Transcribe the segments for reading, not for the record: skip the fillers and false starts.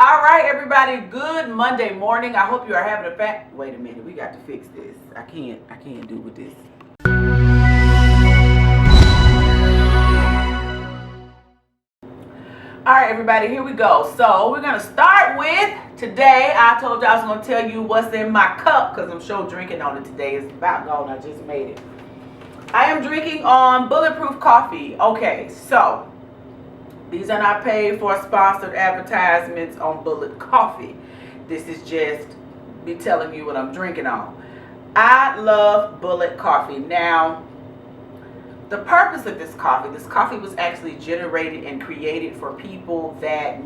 All right, everybody. Good Monday morning. I hope you are having a Wait a minute. We got to fix this. I can't do with this. All right, everybody. Here we go. So we're gonna start with today. I told you I was gonna tell you what's in my cup because I'm sure drinking on it today. It's about gone. I just made it. I am drinking on Bulletproof Coffee. Okay, so these are not paid for sponsored advertisements on Bullet Coffee. This is just me telling you what I'm drinking on. I love Bullet Coffee. Now, the purpose of this coffee was actually generated and created for people that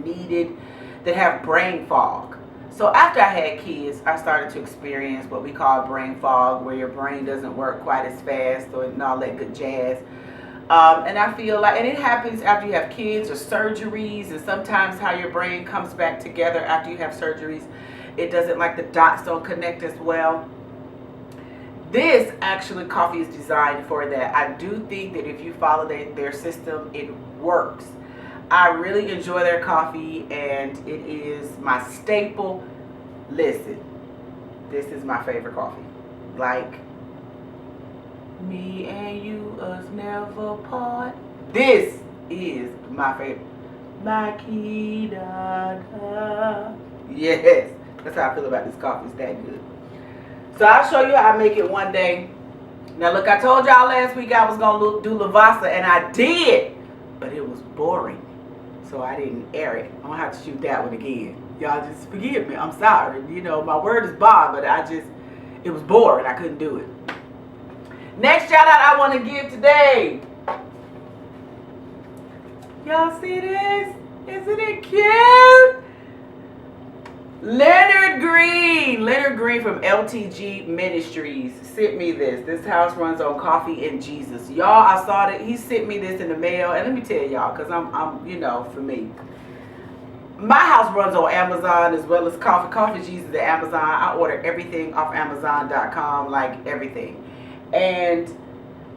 have brain fog. So after I had kids, I started to experience what we call brain fog, where your brain doesn't work quite as fast and all that good jazz. And I feel like, and it happens after you have kids or surgeries, and sometimes how your brain comes back together after you have surgeries, it doesn't, like, the dots don't connect as well. This actually coffee is designed for that. I do think that if you follow their system, it works. I really enjoy their coffee, and it is my staple. Listen, this is my favorite coffee. Like, me and you, us never part. This is my favorite. My key, da, da. Yes, that's how I feel about this coffee. It's that good. So I'll show you how I make it one day. Now look, I told y'all last week I was going to do Lavasa, and I did. But it was boring. So I didn't air it. I'm going to have to shoot that one again. Y'all just forgive me. I'm sorry. You know, my word is bond, but it was boring. I couldn't do it. Next shout out I want to give today. Y'all see this? Isn't it cute? Leonard Green from LTG Ministries sent me this. This house runs on coffee and Jesus. Y'all, I saw that he sent me this in the mail, and let me tell y'all, because I'm, you know, for me, my house runs on Amazon as well as coffee. Coffee Jesus at Amazon. I order everything off Amazon.com, like everything. And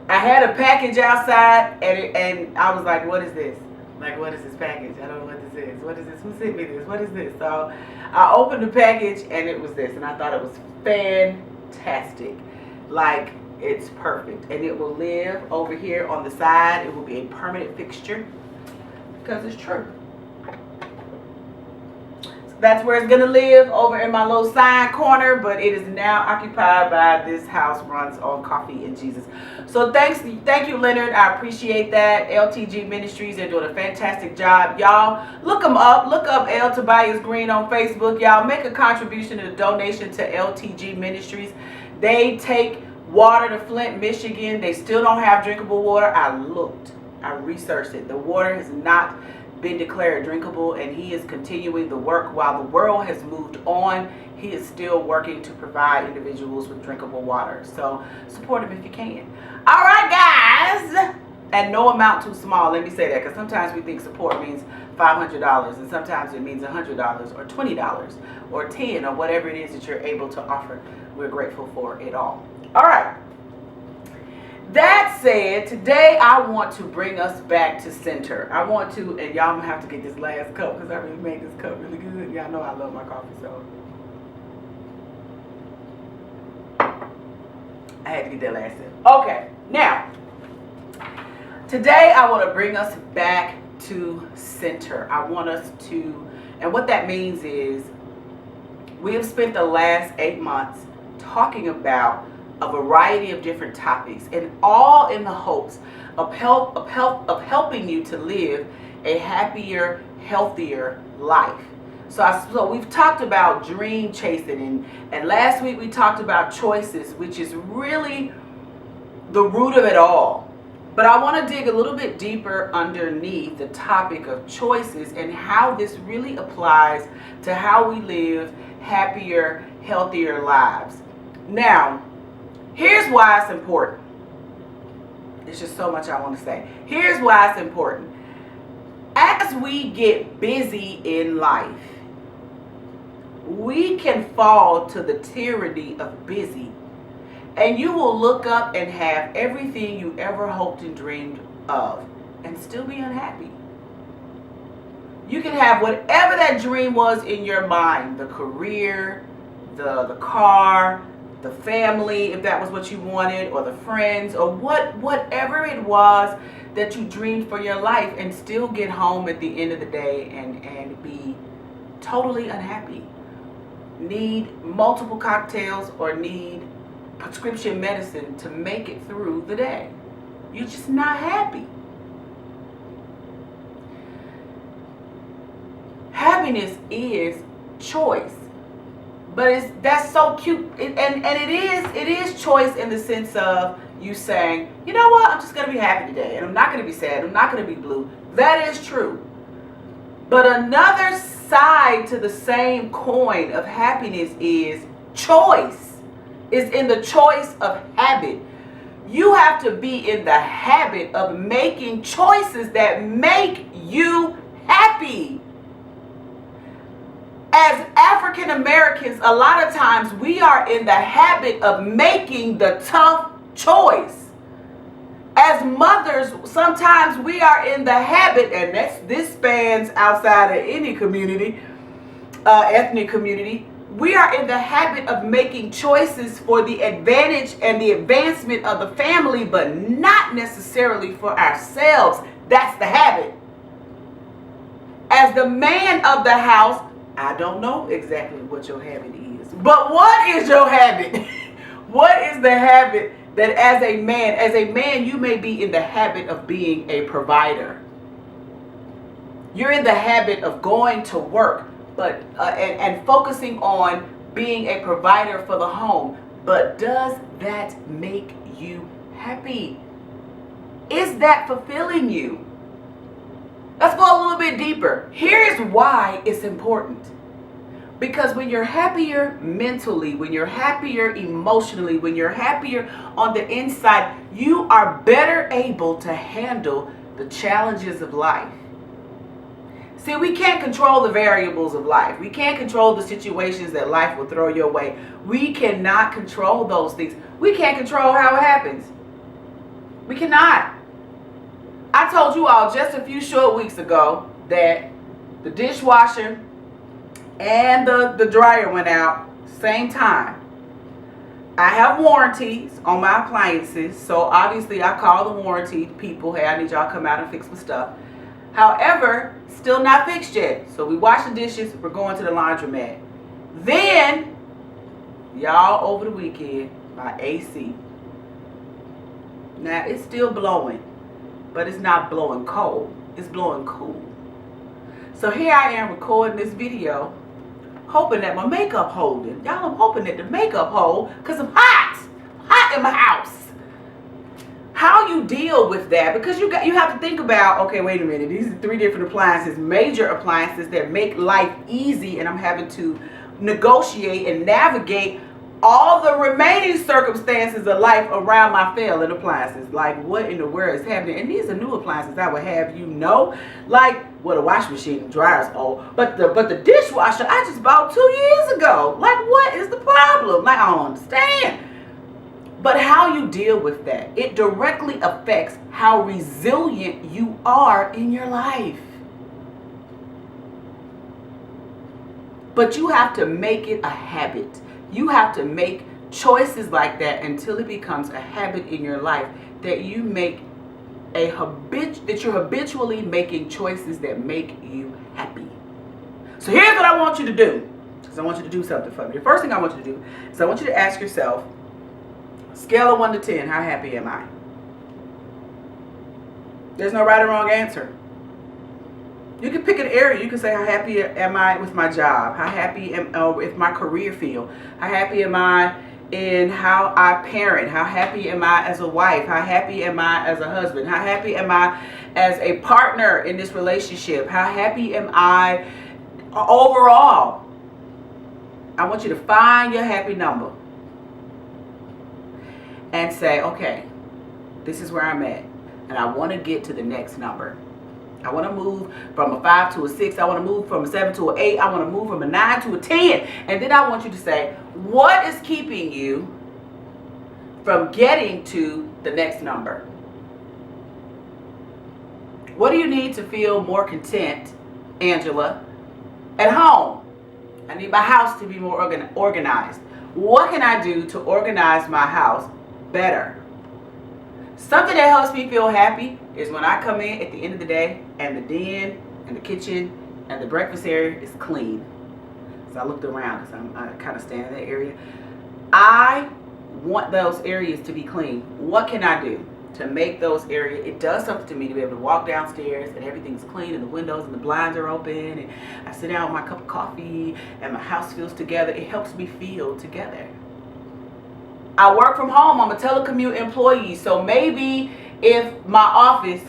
I had a package outside, and I was like, what is this? Like, what is this package? I don't know what this is. What is this? Who sent me this? What is this? So I opened the package, and it was this, and I thought it was fantastic. Like, it's perfect. And it will live over here on the side. It will be a permanent fixture because it's true. That's where it's going to live, over in my little side corner, but it is now occupied by this house runs on coffee and Jesus. So thank you, Leonard. I appreciate that. LTG Ministries, they're doing a fantastic job. Y'all, look them up. Look up L. Tobias Green on Facebook. Y'all, make a contribution and a donation to LTG Ministries. They take water to Flint, Michigan. They still don't have drinkable water. I looked. I researched it. The water has not been declared drinkable, and he is continuing the work while the world has moved on. He is still working to provide individuals with drinkable water. So support him if you can. All right, guys, and no amount too small. Let me say that, because sometimes we think support means $500, and sometimes it means $100 or $20 or $10 or whatever it is that you're able to offer. We're grateful for it all. All right. That said, today I want to bring us back to center. I want to, and y'all, I'm going to have to get this last cup because I really made this cup really good. Y'all know I love my coffee, so I had to get that last sip. Okay, now, today I want to bring us back to center. I want us to, and what that means is we have spent the last 8 months talking about a variety of different topics, and all in the hopes of helping you to live a happier, healthier life. So we've talked about dream chasing, and last week we talked about choices, which is really the root of it all. But I want to dig a little bit deeper underneath the topic of choices and how this really applies to how we live happier, healthier lives. Now, here's why it's important. There's just so much I want to say. Here's why it's important. As we get busy in life, we can fall to the tyranny of busy, and you will look up and have everything you ever hoped and dreamed of and still be unhappy. You can have whatever that dream was in your mind, the career, the car, the family, if that was what you wanted, or the friends, or whatever it was that you dreamed for your life, and still get home at the end of the day and be totally unhappy. Need multiple cocktails or need prescription medicine to make it through the day. You're just not happy. Happiness is choice. But that's so cute. And it is choice in the sense of you saying, you know what, I'm just going to be happy today. And I'm not going to be sad. I'm not going to be blue. That is true. But another side to the same coin of happiness is choice. Is in the choice of habit. You have to be in the habit of making choices that make you happy. As African Americans, a lot of times we are in the habit of making the tough choice. As mothers, sometimes we are in the habit, and this spans outside of any community, ethnic community. We are in the habit of making choices for the advantage and the advancement of the family, but not necessarily for ourselves. That's the habit. As the man of the house, I don't know exactly what your habit is, but what is your habit? What is the habit that as a man, you may be in the habit of being a provider. You're in the habit of going to work, but and focusing on being a provider for the home. But does that make you happy? Is that fulfilling you? Let's go a little bit deeper. Here's why it's important. Because when you're happier mentally, when you're happier emotionally, when you're happier on the inside, you are better able to handle the challenges of life. See, we can't control the variables of life. We can't control the situations that life will throw your way. We cannot control those things. We can't control how it happens. We cannot. I told you all just a few short weeks ago that the dishwasher and the dryer went out same time. I have warranties on my appliances, so obviously I call the warranty people. Hey, I need y'all to come out and fix my stuff. However, still not fixed yet. So we wash the dishes, we're going to the laundromat. Then, y'all, over the weekend, my AC. Now, it's still blowing, but it's not blowing cold. It's blowing cool. So here I am recording this video, hoping that my makeup holding. Y'all, I'm hoping that the makeup hold, because I'm hot in my house. How you deal with that, because you have to think about, okay, wait a minute, these are 3 different appliances, major appliances that make life easy, and I'm having to negotiate and navigate all the remaining circumstances of life around my failing appliances. Like, what in the world is happening? And these are new appliances, I would have you know. Like, well, the washing machine and dryer is old, but the dishwasher I just bought 2 years ago. Like, what is the problem? Like, I don't understand. But how you deal with that, it directly affects how resilient you are in your life. But you have to make it a habit. You have to make choices like that until it becomes a habit in your life that you make that you're habitually making choices that make you happy. So here's what I want you to do. Because I want you to do something for me. The first thing I want you to do is I want you to ask yourself, scale of 1 to 10, how happy am I? There's no right or wrong answer. You can pick an area. You can say, how happy am I with my job? How happy am I with my career field? How happy am I in how I parent? How happy am I as a wife? How happy am I as a husband? How happy am I as a partner in this relationship? How happy am I overall? I want you to find your happy number and say, okay, this is where I'm at, and I want to get to the next number. I want to move from a 5 to a 6. I want to move from a 7 to an 8. I want to move from a 9 to a 10. And then I want you to say, what is keeping you from getting to the next number? What do you need to feel more content Angela, at home. I need my house to be more organized. What can I do to organize my house better? Something that helps me feel happy is when I come in at the end of the day and the den and the kitchen and the breakfast area is clean. So I looked around because I kind of stand in that area. I want those areas to be clean. What can I do to make those areas? It does something to me to be able to walk downstairs and everything's clean and the windows and the blinds are open and I sit down with my cup of coffee and my house feels together. It helps me feel together. I work from home. I'm a telecommute employee. So maybe if my office,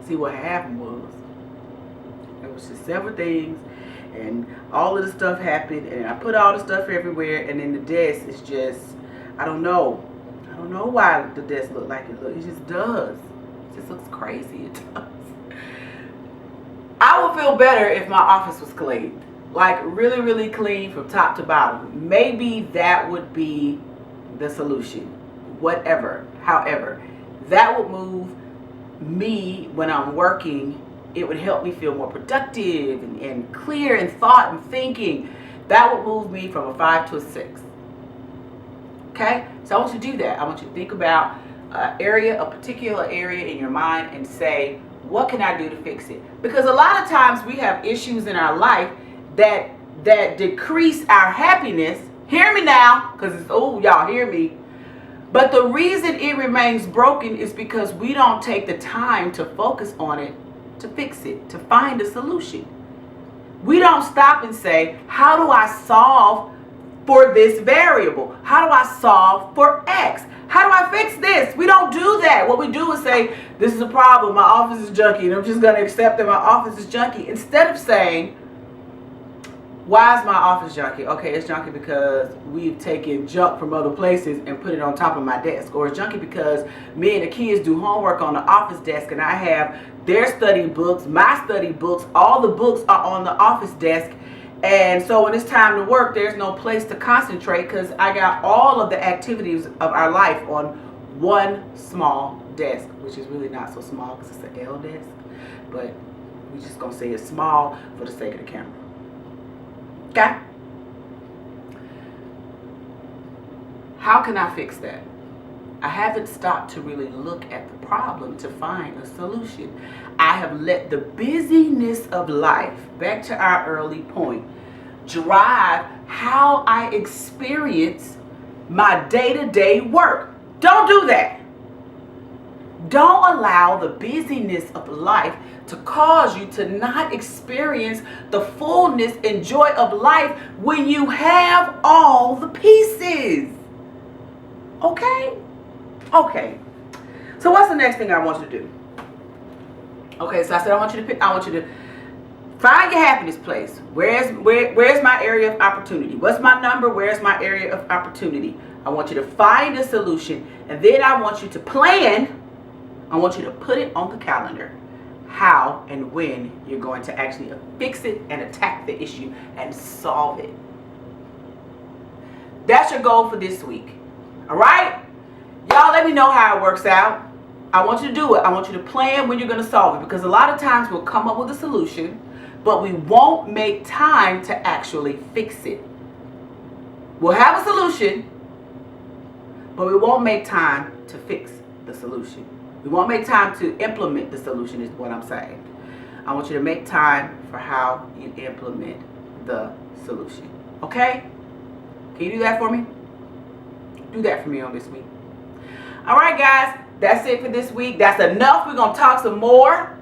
see what happened was, it was just several things and all of the stuff happened and I put all the stuff everywhere and then the desk is just, I don't know why the desk look like it looks. It just does. It just looks crazy. It does. I would feel better if my office was clean. Like really, really clean from top to bottom. Maybe that would be the solution. Whatever. However, that would move me when I'm working. It would help me feel more productive and clear in thought and thinking. That would move me from a 5 to a 6. Okay? So I want you to do that. I want you to think about a particular area in your mind and say, what can I do to fix it? Because a lot of times we have issues in our life that decrease our happiness. Hear me now, because it's, oh, y'all hear me. But the reason it remains broken is because we don't take the time to focus on it, to fix it, to find a solution. We don't stop and say, how do I solve for this variable? How do I solve for X? How do I fix this? We don't do that. What we do is say, this is a problem. My office is junky, and I'm just going to accept that my office is junky. Instead of saying, why is my office junky? Okay, it's junky because we've taken junk from other places and put it on top of my desk. Or it's junky because me and the kids do homework on the office desk and I have their study books, my study books, all the books are on the office desk. And so when it's time to work, there's no place to concentrate because I got all of the activities of our life on one small desk, which is really not so small because it's an L desk. But we're just going to say it's small for the sake of the camera. Okay? How can I fix that? I haven't stopped to really look at the problem to find a solution. I have let the busyness of life, back to our early point, drive how I experience my day-to-day work. Don't do that. Don't allow the busyness of life to cause you to not experience the fullness and joy of life when you have all the pieces. Okay? Okay. So what's the next thing I want you to do? Okay, so I said I want you to find your happiness place. Where's my area of opportunity? What's my number? Where's my area of opportunity? I want you to find a solution, and then I want you to plan. I want you to put it on the calendar how and when you're going to actually fix it and attack the issue and solve it. That's your goal for this week. All right? Y'all let me know how it works out. I want you to do it. I want you to plan when you're going to solve it, because a lot of times we'll come up with a solution, but we won't make time to actually fix it. We'll have a solution, but we won't make time to fix the solution. We won't make time to implement the solution is what I'm saying. I want you to make time for how you implement the solution. Okay? Can you do that for me? Do that for me on this week. All right, guys. That's it for this week. That's enough. We're going to talk some more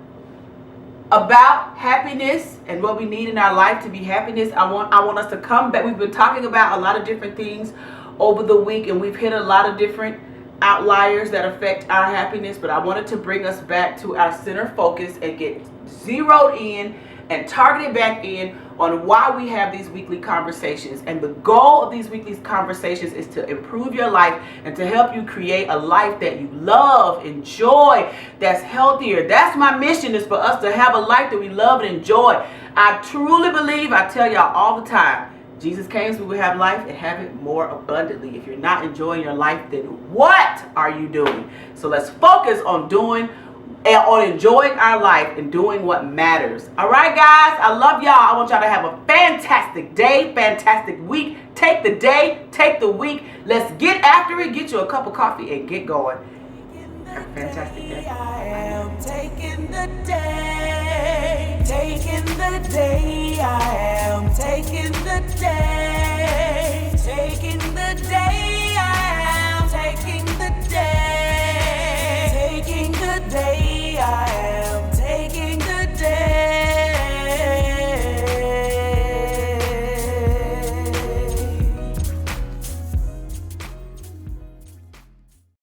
about happiness and what we need in our life to be happiness. I want us to come back. We've been talking about a lot of different things over the week, and we've hit a lot of different outliers that affect our happiness, but I wanted to bring us back to our center focus and get zeroed in and targeted back in on why we have these weekly conversations. And the goal of these weekly conversations is to improve your life and to help you create a life that you love, enjoy, that's healthier. That's my mission, is for us to have a life that we love and enjoy. I truly believe, I tell y'all all the time, Jesus came so we would have life and have it more abundantly. If you're not enjoying your life, then what are you doing? So let's focus on doing on enjoying our life and doing what matters. All right, guys, I love y'all. I want y'all to have a fantastic day, fantastic week. Take the day, take the week. Let's get after it. Get you a cup of coffee and get going. Have a fantastic day. I am taking the day, taking the day. I am taking the day.